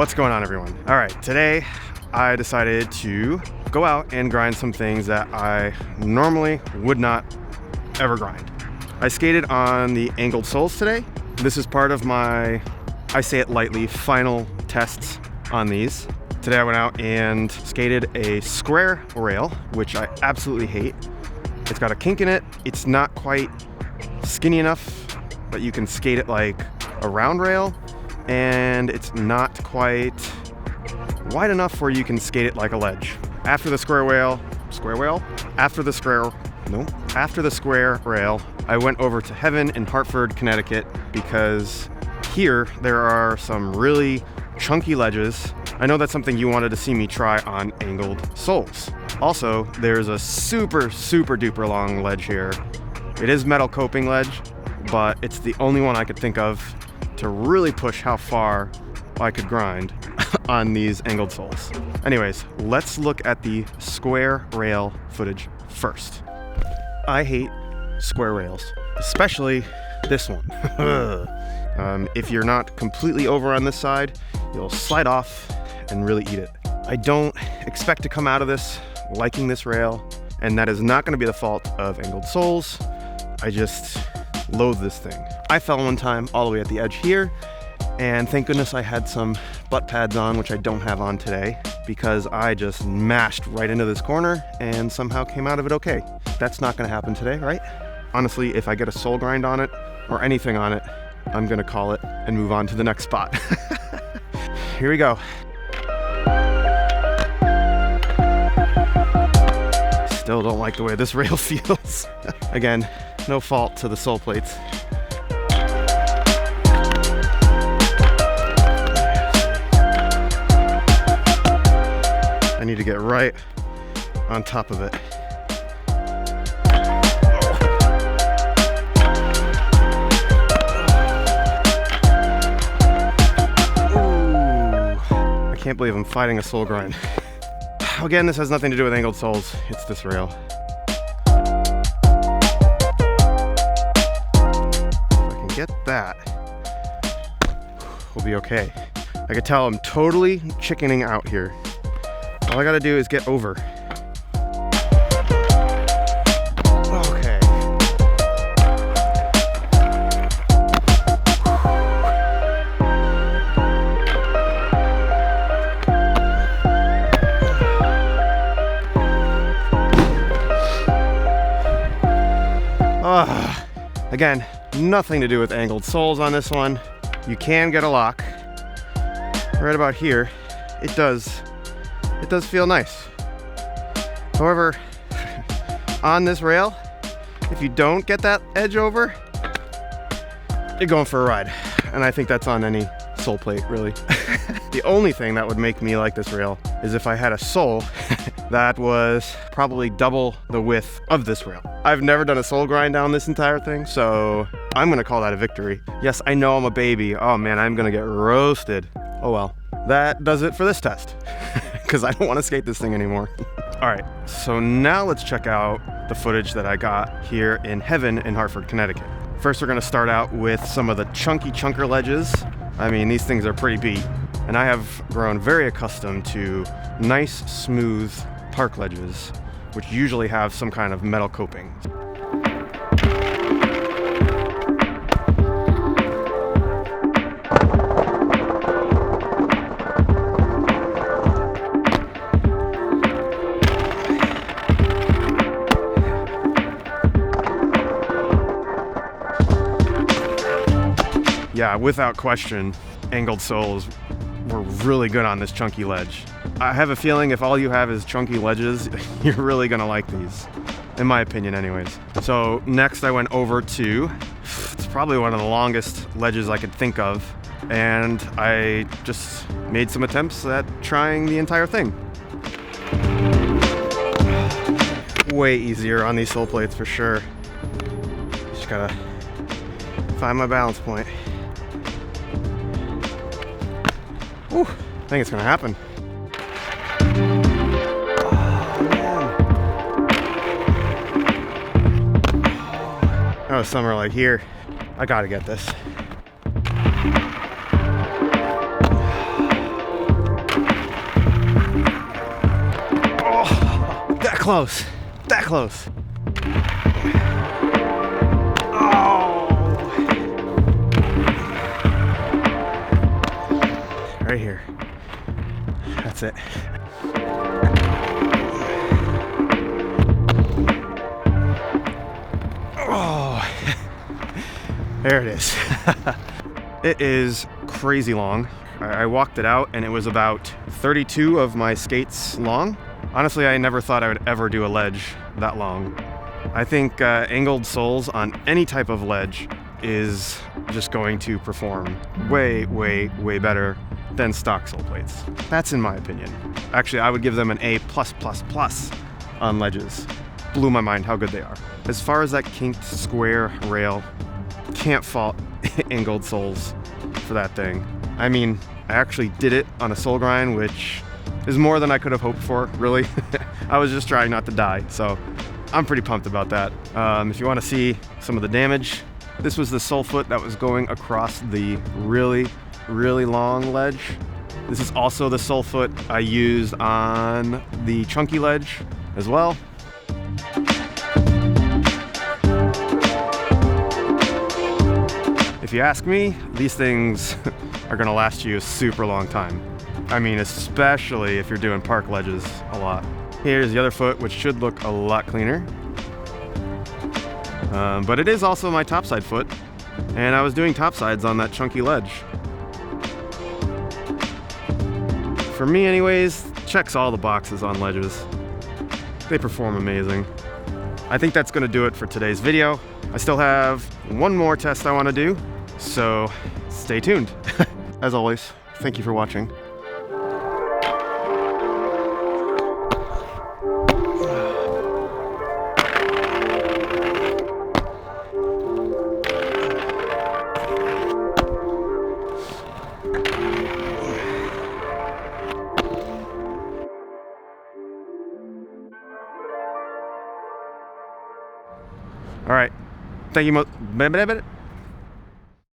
What's going on, everyone? All right, today I decided to go out and grind some things that I normally would not ever grind. I skated on the angled soles today. This is part of my, I say it lightly, final tests on these. Today I went out and skated a square rail, which I absolutely hate. It's got a kink in it. It's not quite skinny enough, but you can skate it like a round rail, and it's not quite wide enough where you can skate it like a ledge. After the square rail, After the square rail, I went over to Heaven in Hartford, Connecticut, because here there are some really chunky ledges. I know that's something you wanted to see me try on angled soles. Also, there's a super duper long ledge here. It is metal coping ledge, but it's the only one I could think of to really push how far I could grind on these angled soles. Anyways, let's look at the square rail footage first. I hate square rails, especially this one. If you're not completely over on this side, you'll slide off and really eat it. I don't expect to come out of this liking this rail, and that is not going to be the fault of angled soles. I just loathe this thing. I fell one time all the way at the edge here, and thank goodness I had some butt pads on, which I don't have on today, because I just mashed right into this corner and somehow came out of it okay. That's not going to happen today, right? Honestly, if I get a sole grind on it or anything on it, I'm going to call it and move on to the next spot. Here we go. Still don't like the way this rail feels. Again, no fault to the sole plates. I need to get right on top of it. I can't believe I'm fighting a sole grind. Again, this has nothing to do with angled soles. It's this rail. If I can get that, we'll be okay. I can tell I'm totally chickening out here. All I gotta do is get over. Okay. Again, nothing to do with angled soles on this one. You can get a lock. Right about here, it does feel nice. However, on this rail, if you don't get that edge over, you're going for a ride. And I think that's on any sole plate, really. The only thing that would make me like this rail is if I had a sole that was probably double the width of this rail. I've never done a sole grind down this entire thing, so I'm gonna call that a victory. Yes, I know I'm a baby. Oh man, I'm gonna get roasted. Oh well. That does it for this test, because I don't want to skate this thing anymore. All right, so now let's check out the footage that I got here in Heaven in Hartford, Connecticut. First, we're gonna start out with some of the chunky chunker ledges. I mean, these things are pretty beat, and I have grown very accustomed to nice, smooth park ledges, which usually have some kind of metal coping. Yeah, without question, angled soles were really good on this chunky ledge. I have a feeling if all you have is chunky ledges, you're really gonna like these, in my opinion anyways. So next I went over to, it's probably one of the longest ledges I could think of, and I just made some attempts at trying the entire thing. Way easier on these sole plates for sure. Just gotta find my balance point. Ooh, I think it's gonna happen. Oh, somewhere like here. I gotta get this. close. That close. Oh. Right here. That's it. Oh. There it is. It is crazy long. I walked it out and it was about 32 of my skates long. Honestly, I never thought I would ever do a ledge that long. I think angled soles on any type of ledge is just going to perform way, way, way better than stock sole plates. That's in my opinion. Actually, I would give them an A+++ on ledges. Blew my mind how good they are. As far as that kinked square rail, can't fault angled soles for that thing. I mean, I actually did it on a sole grind, which is more than I could have hoped for, really. I was just trying not to die, so I'm pretty pumped about that. If you want to see some of the damage, this was the sole foot that was going across the really, really long ledge. This is also the sole foot I used on the chunky ledge as well. If you ask me, these things are gonna last you a super long time. I mean, especially if you're doing park ledges a lot. Here's the other foot, which should look a lot cleaner. But it is also my topside foot, and I was doing topsides on that chunky ledge. For me anyways, checks all the boxes on ledges. They perform amazing. I think that's gonna do it for today's video. I still have one more test I wanna do, so stay tuned. As always, thank you for watching. All right, thank you.